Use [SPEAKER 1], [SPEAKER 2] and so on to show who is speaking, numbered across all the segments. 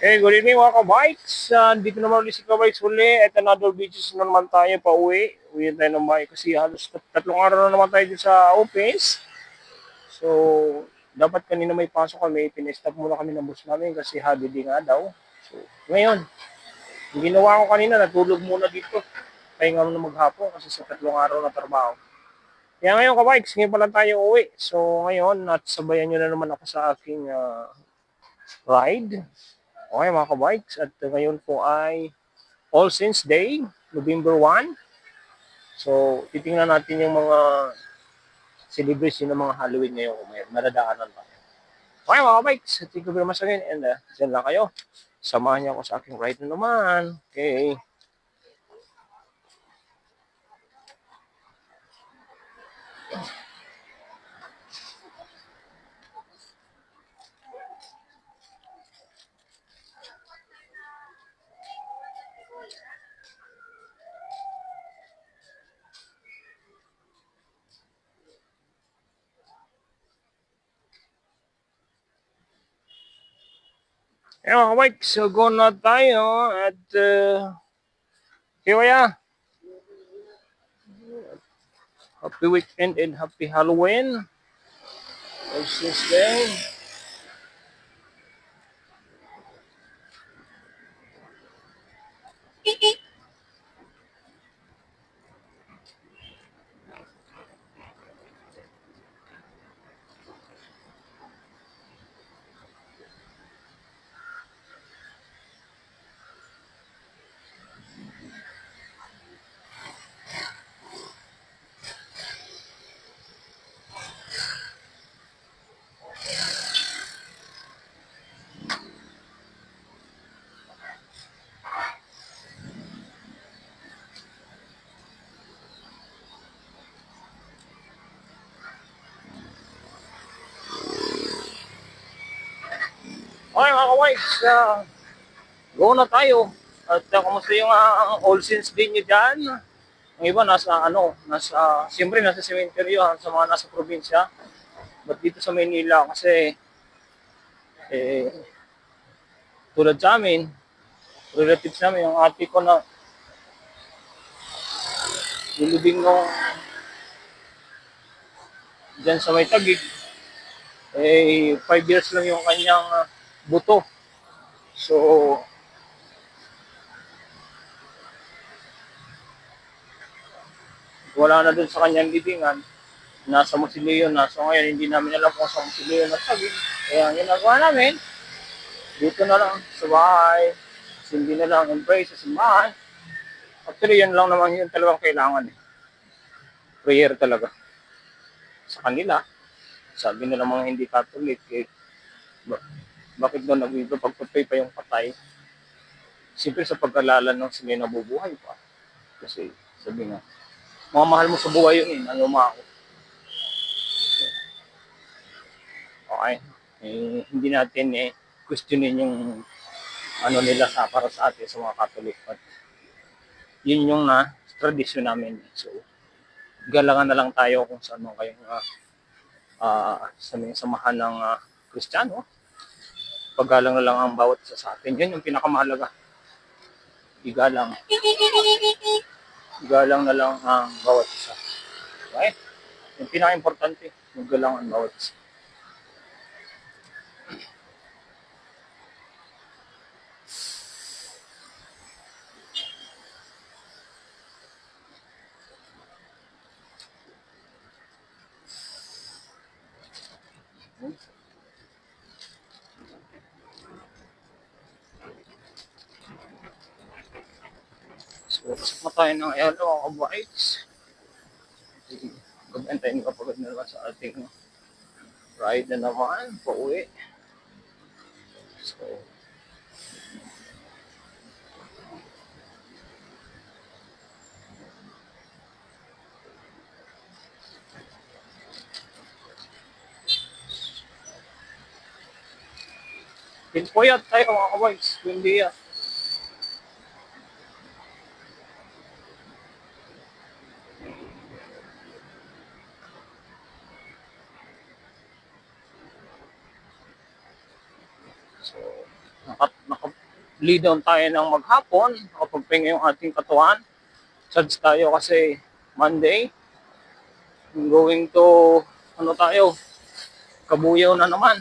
[SPEAKER 1] Hey, good evening mga ka-bikes. Dito naman ulit si ka-bikes uli. At another videos na naman tayo pa uwi. Uwi tayo ng bike kasi halos tatlong araw na naman tayo dito sa office. So, dapat kanina may pasok kami. Pinestop muna kami ng bus namin kasi holiday nga daw. So, ngayon, yung ginawa ko kanina, natulog muna dito. Pahinga muna maghapon kasi sa tatlong araw na trabaho. Kaya ngayon ka-bikes, ngayon pa lang tayo uwi. So, ngayon, at sabayan nyo na naman ako sa aking ride. Okay mga ka-bikes, at ngayon po ay All Saints Day, November 1. So, titingnan natin yung mga celebration ng mga Halloween ngayon kung may nadadaanan pa. Okay mga ka-bikes, thank you very much again and dyan lang kayo. Samahan niyo ako sa aking ride na naman. Okay. Okay mga ka-bikes, so go na tayo at kaya happy weekend and happy Halloween. All Saints Day. Okay mga ka-bikes, go na tayo. At kumusta yung All Saints Day nyo dyan? Ang iba siyempre nasa cemetery sa mga nasa probinsya. But dito sa Manila kasi, eh, tulad sa amin, relatives namin, yung ate ko na nilibing nung dyan sa may Tagig, 5 years lang yung kanyang buto. So, wala na dun sa kanyang libingan. Nasa Musileo na. So ngayon, hindi namin alam kung sa Musileo na Tagig. Kaya ang ginagawa namin, dito na lang sa bahay. Hindi na lang embrace sa simbahan. Actually, yan lang naman yung talagang kailangan. Prayer talaga. Sa kanila, sabi nila mga hindi Catholic, bakit daw nag-iba pagpapay pa yung patay? Siyempre sa pag-alala ng sila nabubuhay pa. Kasi sabi nga, mga mahal mo sa buhay yun ano mo ako. Okay. Hindi natin questionin yung ano nila para sa atin sa mga Catholic. But yun yung tradisyon namin. So, galangan na lang tayo kung saan mo kayong sa mga samahan ng Kristiyano. Paggalang na lang ang bawat isa sa atin. Yan yung pinakamahalaga. Igalang. Igalang na lang ang bawat isa. Okay? Yung pinaka-importante, magalang ang bawat isa. So, sakma tayo ng yellow mga bikes. Gabantay ni kapagod na naman sa ating ride na naman, pauwi. So, pinpoyat tayo mga kabikes, hindi yan. So, lay down tayo ng maghapon, makapagpahinga yung ating katawan. Charge tayo kasi Monday, going to, ano tayo, Kabuyaw na naman.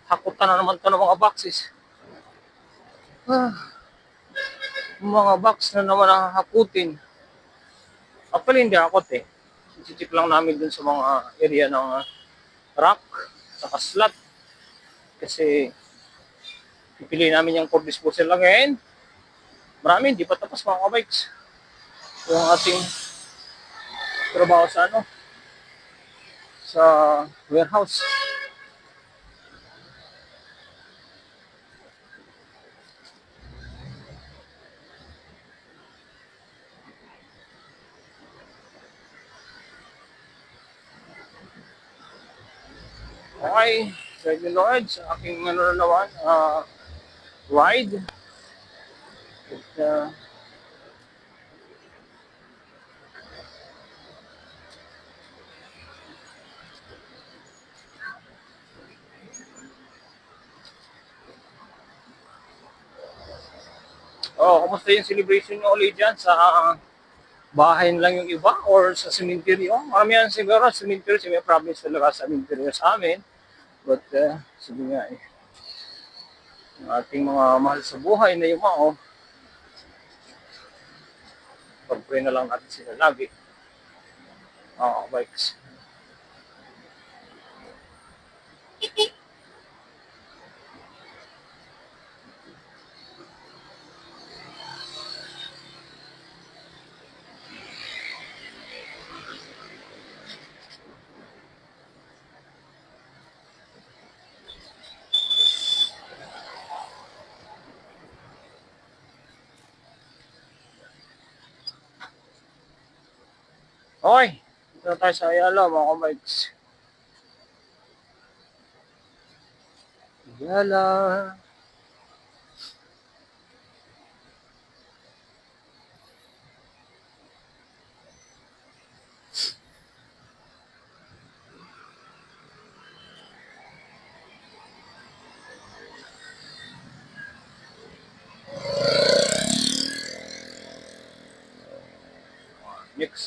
[SPEAKER 1] Hakutan na naman to ng mga boxes. Mga box na naman ang hakutin. Actually, hindi hakot eh. Check lang namin dun sa mga area ng rack, saka slot. Kasi pipili namin yung for disposal lang ngayon. Marami, hindi pa tapos mga kabikes. Yung ating trabaho sa ano, sa warehouse. Okay, thank you Lord sa aking ano naman, ride. At, kumusta yung celebration nyo ulit dyan? Sa bahay lang yung iba or sa cemetery? Marami yan siguro sa cemetery. Kasi may province talaga sa cemetery sa amin. But, sabi nga eh, yung ating mga mahal sa buhay na yung mga, pag-pray na lang natin sila lagi. Bikes. Okay, dito na tayo sa Ayala mga kabikes. Ayala.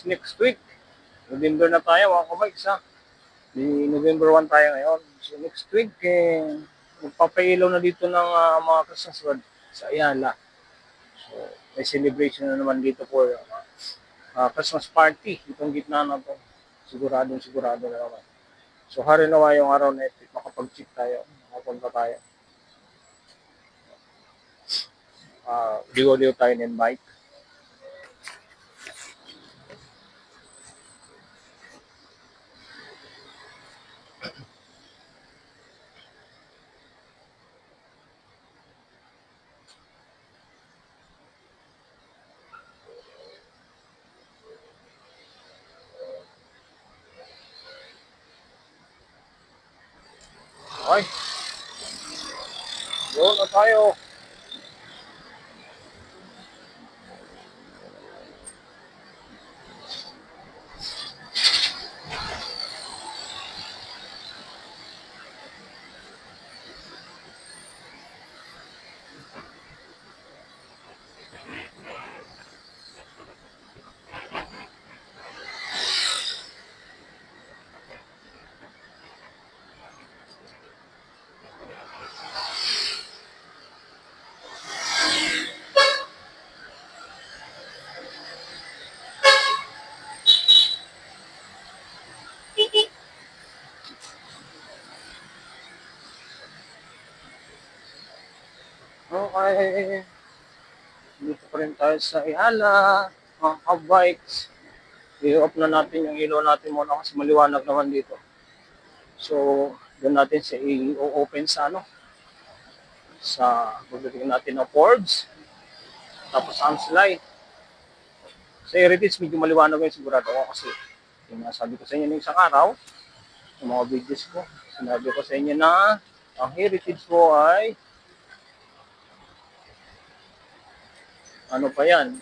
[SPEAKER 1] Next week, November na tayo mga kabikes ha. Di November 1 tayo ngayon. So next week, magpapailaw na dito ng mga Christmas sa Ayala. So may celebration na naman dito for Christmas party. Itong gitna na to. Sigurado na naman. So hari nawa yung araw na ito, makapag-check tayo, makapunta tayo. Ligo-ligo tayo ng bike. Okay. Doon na tayo. Okay. Dito pa rin tayo sa Ayala. Mga kabikes. I-off na natin yung ilaw natin muna kasi maliwanag naman dito. So, doon natin siya i-open sa ano. Sa pagdating natin ng Forbes. Tapos Amslay. Sa Heritage, medyo maliwanag yung sigurado ko kasi yung sabi ko sa inyo ng isang araw, sa mga videos ko, sinabi ko sa inyo na ang Heritage ko ay ano pa yan,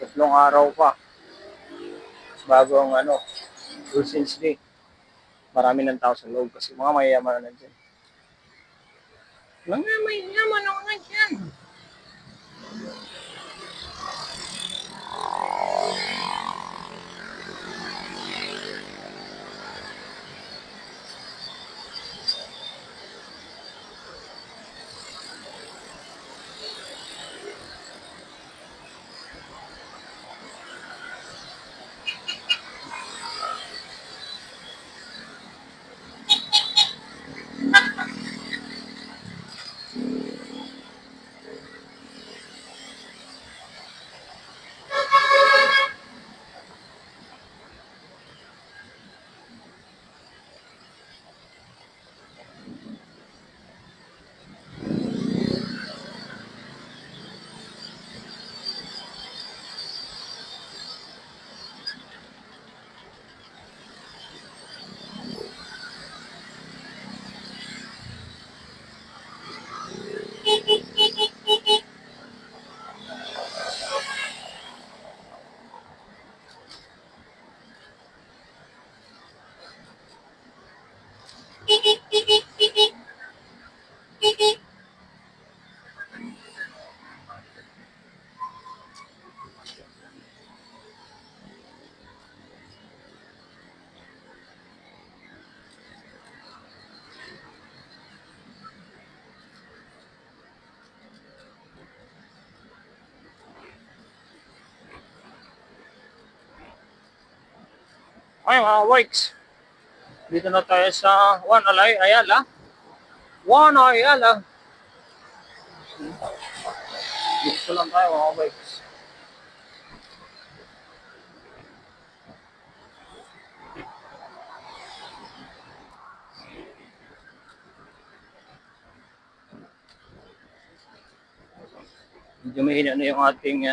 [SPEAKER 1] 3 araw pa bago ang ano, Christmas Day. Marami ng tao sa loob kasi mga mayayaman na dyan. Mga mayayaman na dyan. Okay mga bikes, dito na tayo sa Juan Ayala. Juan Ayala. Dito lang tayo mga bikes. Medyo mahina na yung ating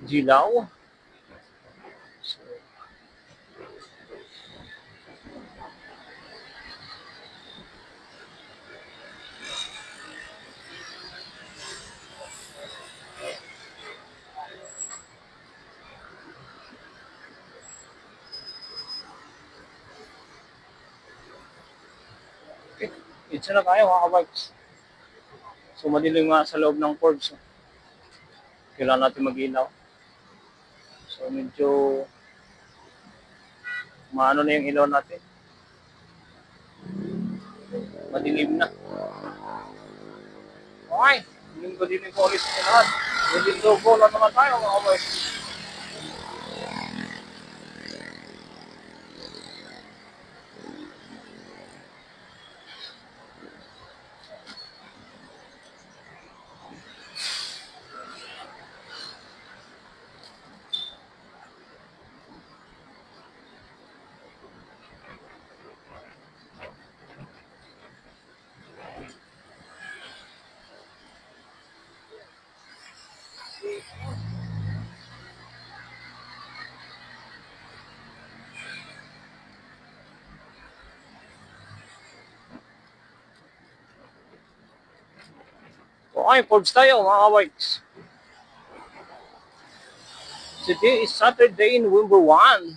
[SPEAKER 1] dilaw. Okay, dito na tayo mga bikes. So madilim nga sa loob ng Forbes. So, kailangan natin mag-ilaw. So medyo maano na yung ilaw natin. Madilim na. Okay, dilim ko ulit sa lahat. Dito po na naman tayo mga bikes. Okay, Forbes tayo mga bikes. Today is Saturday, November 1.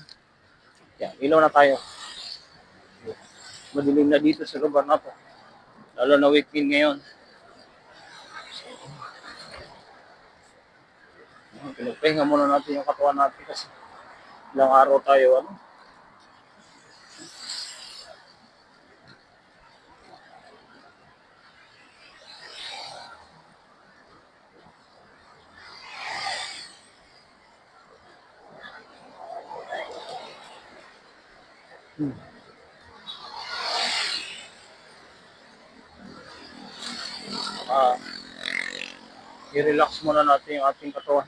[SPEAKER 1] Yan, ilaw na tayo. Madilim na dito sa lugar na to. Lalo na weekend ngayon. Pinagpahinga muna natin yung katawan natin kasi ilang araw tayo ano. Ah, i-relax muna natin yung ating katawan.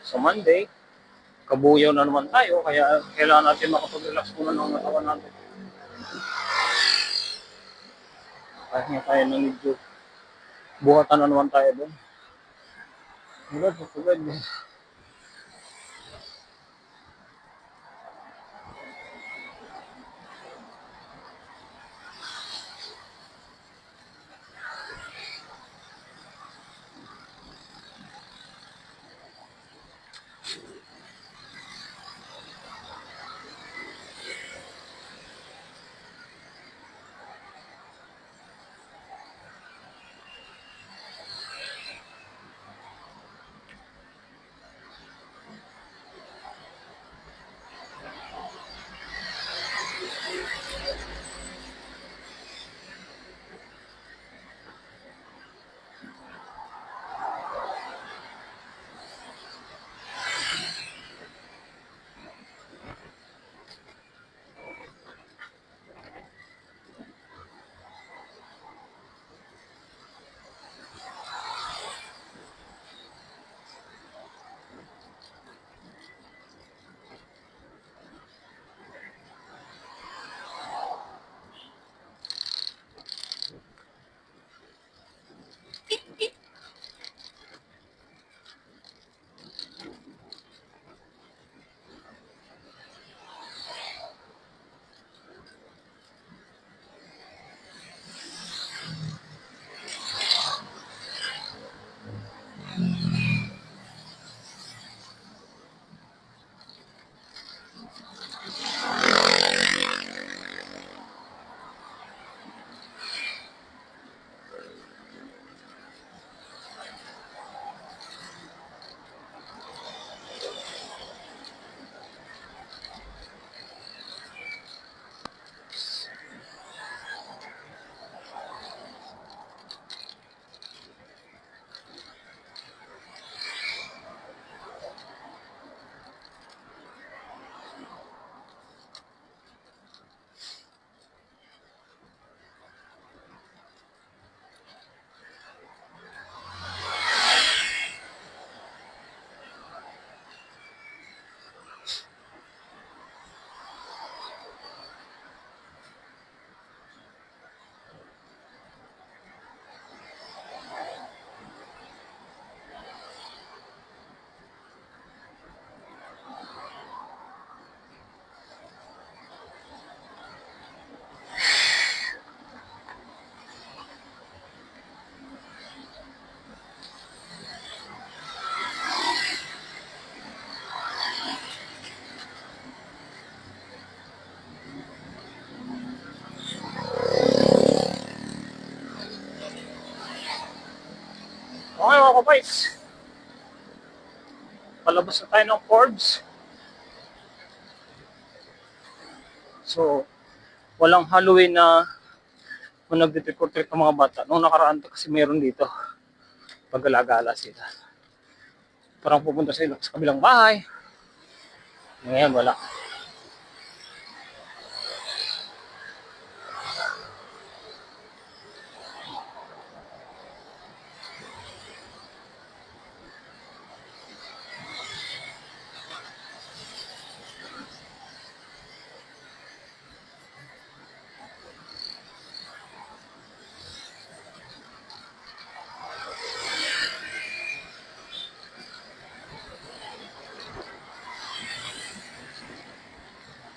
[SPEAKER 1] Sa Monday, kabuyaw na naman tayo kaya kailangan natin makapag-relax muna ng katawan natin. Kahit nga tayo ng medyo buhatan na naman tayo doon. Wala, pagkagad. kabites. Palabas na tayo ng Forbes. So, walang Halloween na kung nag-trick-or-treat ng mga bata. Noong nakaraan kasi meron dito. Paggalagala sila. Parang pupunta sila sa kabilang bahay. Ngayon, wala.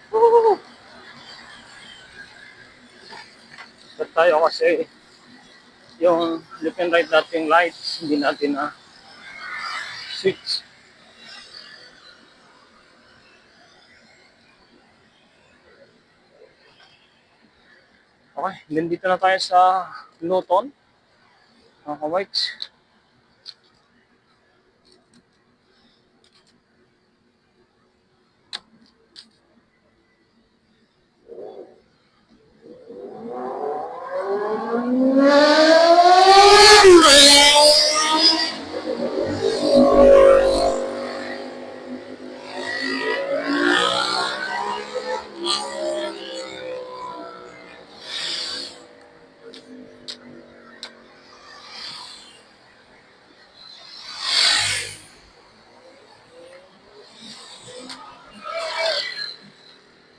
[SPEAKER 1] Woo! But tayo kasi yung left and right nating lights, hindi natin na switch. Okay, nandito na tayo sa Luton. Mga kabites.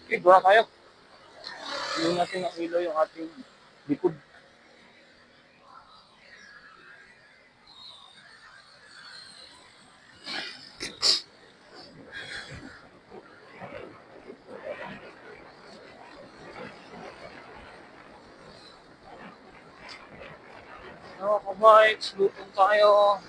[SPEAKER 1] Okay, doon na tayo. Hindi natin ang ilaw yung ating likod. Mga kabites, Luton tayo.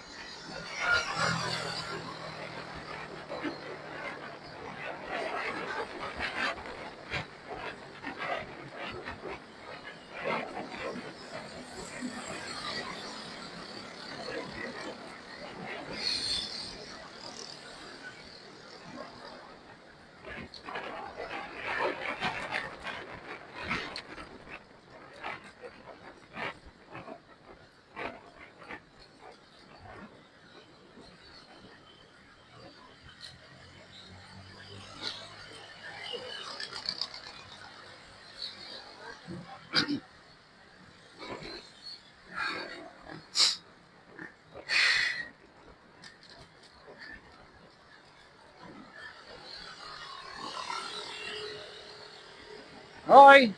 [SPEAKER 1] Hoy!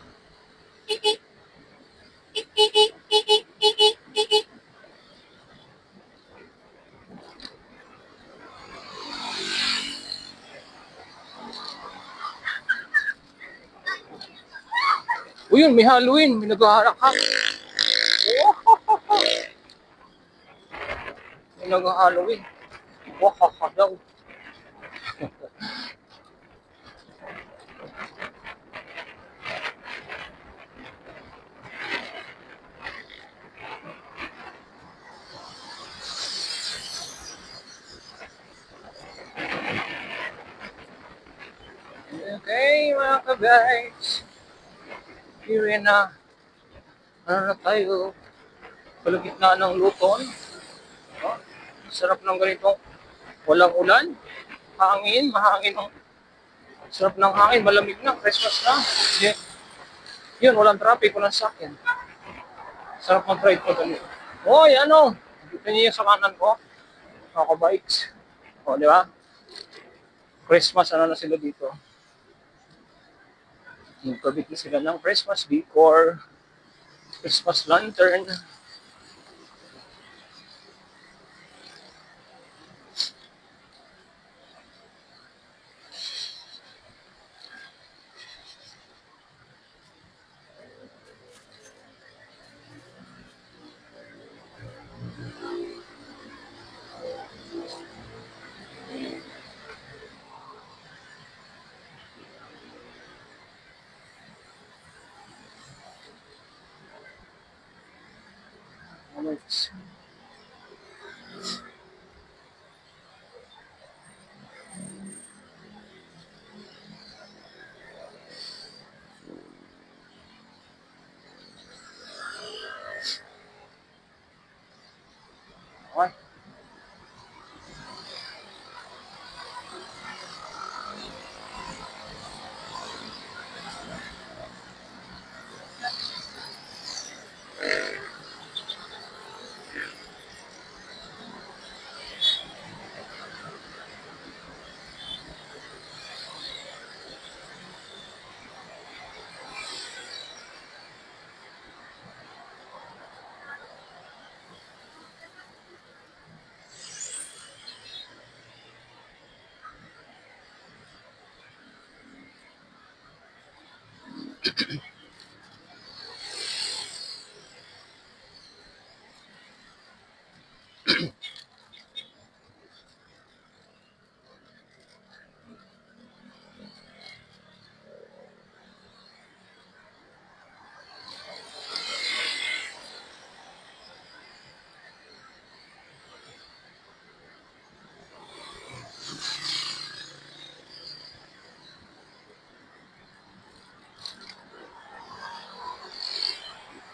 [SPEAKER 1] O yun, may Halloween, may naghaharak-hak. May nag-Halloween. Wahaha daw. Okay, mga kabites. Here na. Ano na tayo? Palagitnaan ng Luton. Oh, sarap ng ganitong walang ulan. Hangin, mahangin ang sarap ng hangin, malamig na, Christmas na. Yun, walang traffic, walang sakyan. Sarap mag-ride ko ganito. Hoy, ano? Dito niyo sa kanan ko. Ako bikes. O, di ba? Christmas, ano na sila dito? Nagkabit na sila ng Christmas decor. Christmas lantern.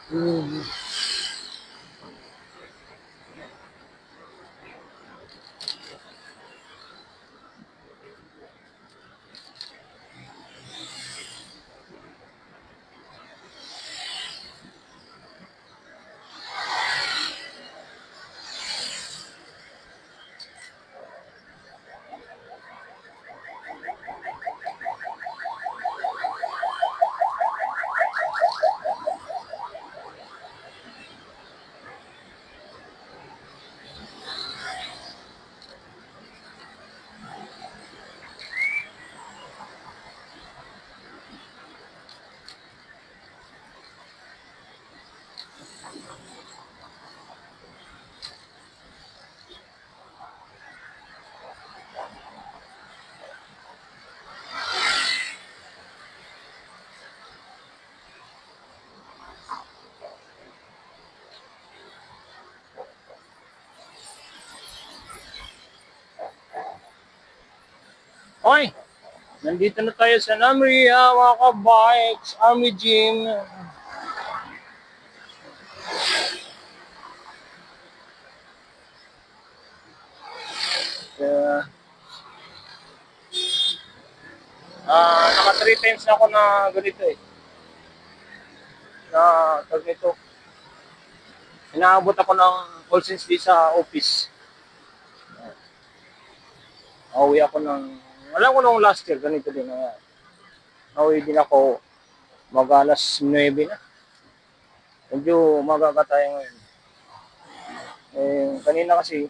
[SPEAKER 1] Mm. Okay, nandito na tayo sa Namria, mga ka-bikes, Army Gym. Uh, naka 3 times na ako na ganito eh. Na tag nito. Inaabot ako ng all since di sa office. Nauwi ako ng, alam ko nung last year, ganito din. Nauwi din ako mag alas 9 na. Medyo magaga tayo ngayon. Kanina kasi,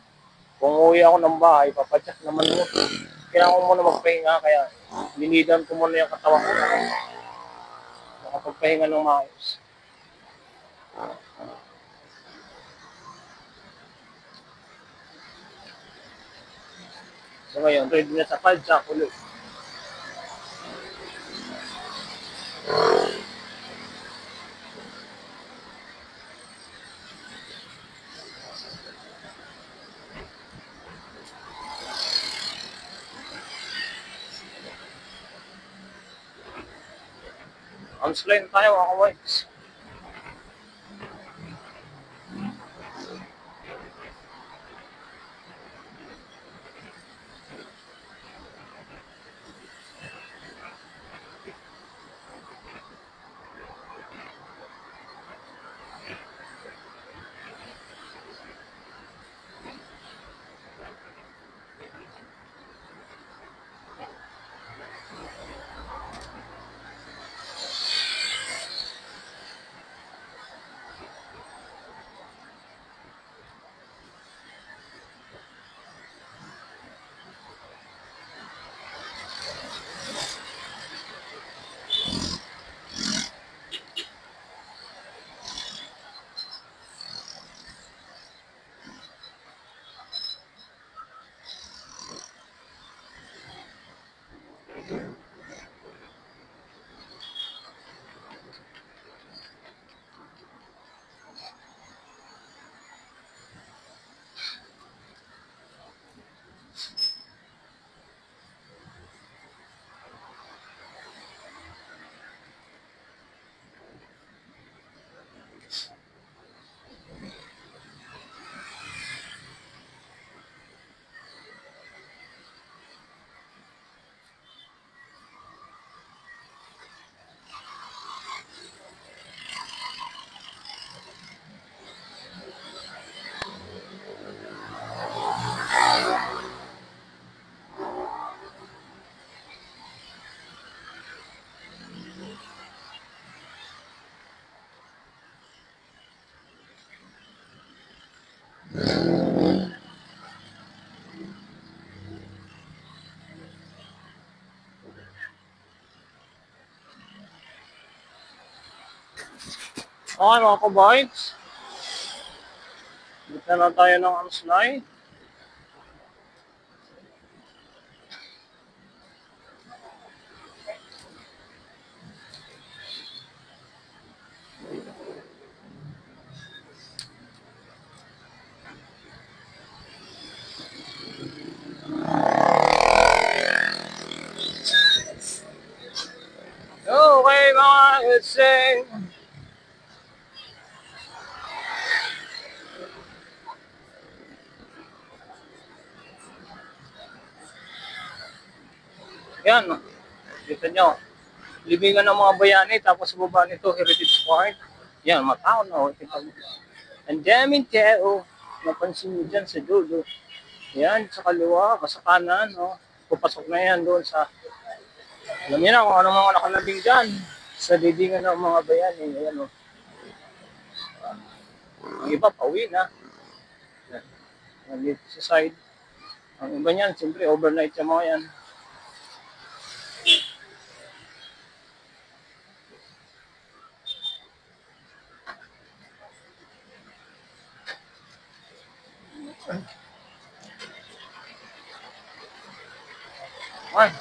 [SPEAKER 1] kung uwi ako ng bahay, papadyak naman mo. Kailangan ko muna magpahinga, kaya linidan ko muna yung katawan ko. Nakapagpahinga ng maayos. So ngayon, ready na sa padyak ulit. Arms line tayo, mga ka-bikes. Okay mga kabikes, dito na tayo ng slide. Okay mga ising. Yan, dito nyo. Libingan ng mga bayani, tapos sa baba nito, Heritage Park. Yan, matao na. Ang daming tao. Napansin nyo dyan sa dulo. Yan, sa kaliwa, sa kanan. Oh. Pupasok na yan doon sa... Alam niyo na kung ano mga nakalabing dyan. Sa libingan ng mga bayani. Ayan, oh. Ang iba, pauwi na. Nandito sa side. Ang iba niyan, siyempre, overnight yung mga yan. Ay.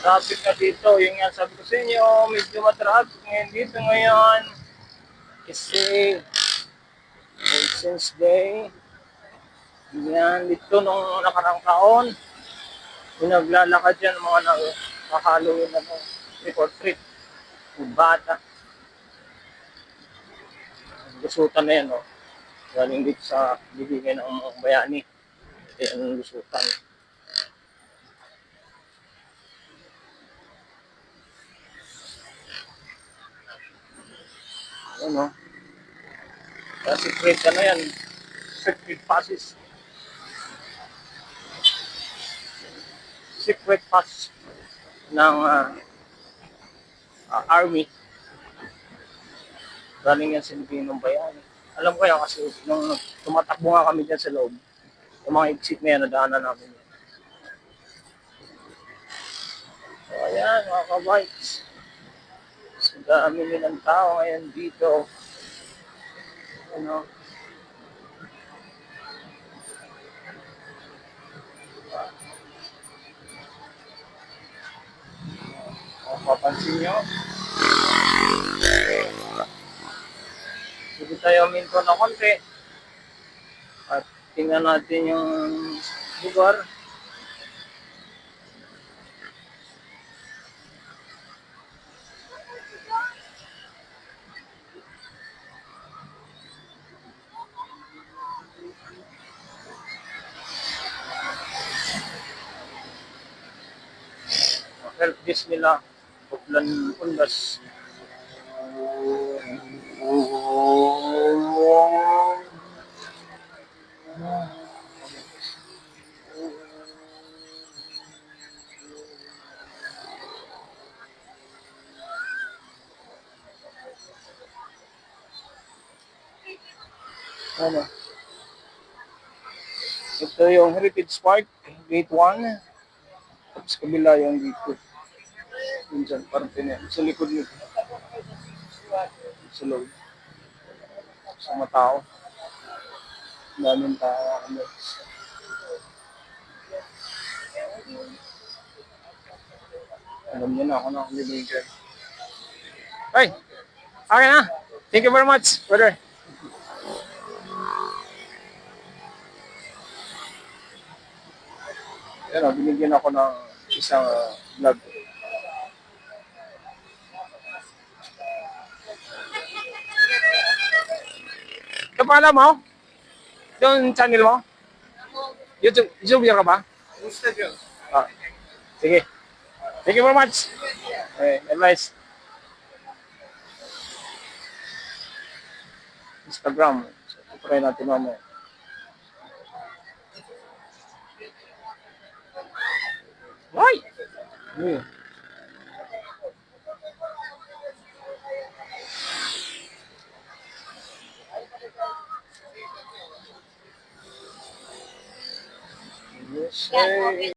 [SPEAKER 1] Traffic na dito, yun nga sabi ko sa inyo, medyo matraffic ngayon dito ngayon. Kasi, since day, yan, dito nung nakarang taon, yung naglalakad yan, mga nakahalloween na trick or treat, yung bata. Lusutan na yan, no? Galing dito sa bibigay ng mga bayani. Yan ang lusutan. Ano? Kasi secret ano yan, secret passes. Secret pass ng army. Galing yan sa Pilipinong Bayani. Alam ko yan kasi nung tumatakbo nga kami dyan sa loob, yung mga exit na yan, nadaanan namin yan. So ayan mga kabikes. So dami nilang tao ngayon dito. Ano? Kung mapapansin nyo, hindi tayo minto na konti. At tingnan natin yung lugar. Help this nila. Uplan undas. Ano? Ito yung Heritage Park, Gate 1. Tapos kabila yung dito. Yun dyan, parang tinan. Sa likod nito. Sa loob. Sa mga tao. Daming tao. Alam niyo na ako na akong bibigyan. Hey! Okay na. Thank you very much, brother. Yan, binigyan ako ng isang vlog. Yung pangalan mo? Yung channel mo? YouTube, YouTuber ka ba?
[SPEAKER 2] Instagram.
[SPEAKER 1] Ah, sige. Thank you very much. Okay, advice. Instagram. So, try natin mamaya. Why? Hmm. Yes,